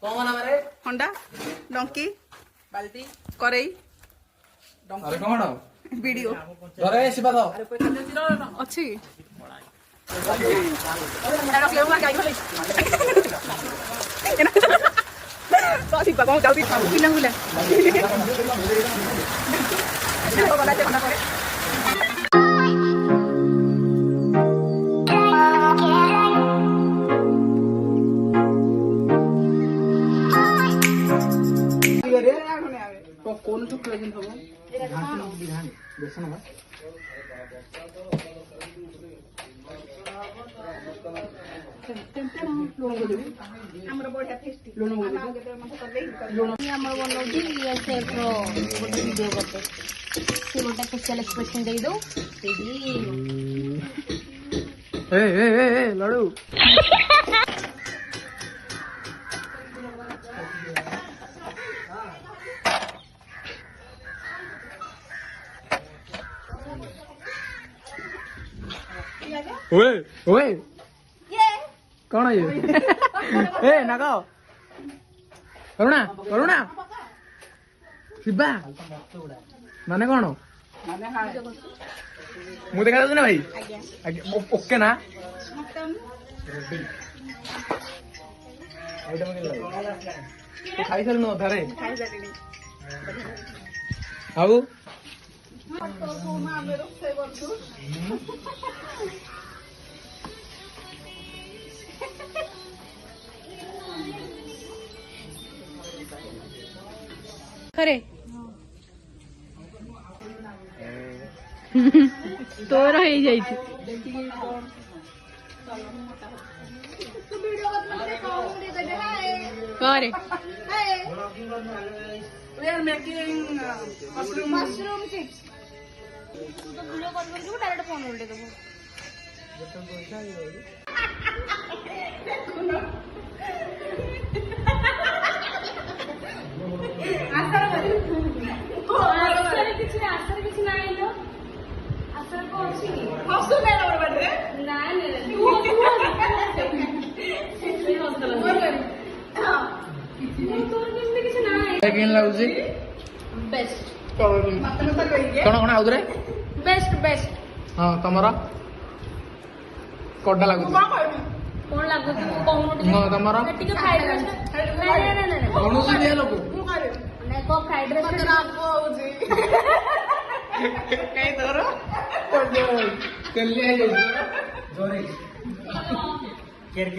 कौन हमारे हंडा डंकी बाल्टी करेई अरे कौन वीडियो अरे शिवा दो अच्छी कौन सा प्रेजेंट होगा लड़ू ओए ओए कौन है ये ए नागो करुणा करुणा शिवा माने कौन मु देखा ना भाई ओके ना तो खाई सारे अधारे आउ खरे तोर हो जाइए करे We are making mushroom chips. तू तो वीडियो कॉल करके डायरेक्ट फोन उल्टे देबो आसर किछि नाही लो आसर को अछि हसु नै और बडरे नाही तोर किछि किछि नाही केन लागुची बेस्ट कौन कौन आउदरे बेस्ट बेस्ट हां तमरा कोडा लागुची कोन लागु तू कोन हां तमरा टिके फ्राइड राइस नहीं कौन से दिया लोग नहीं को फ्राइड राइस कहीं तोरो कल्ले है जोरे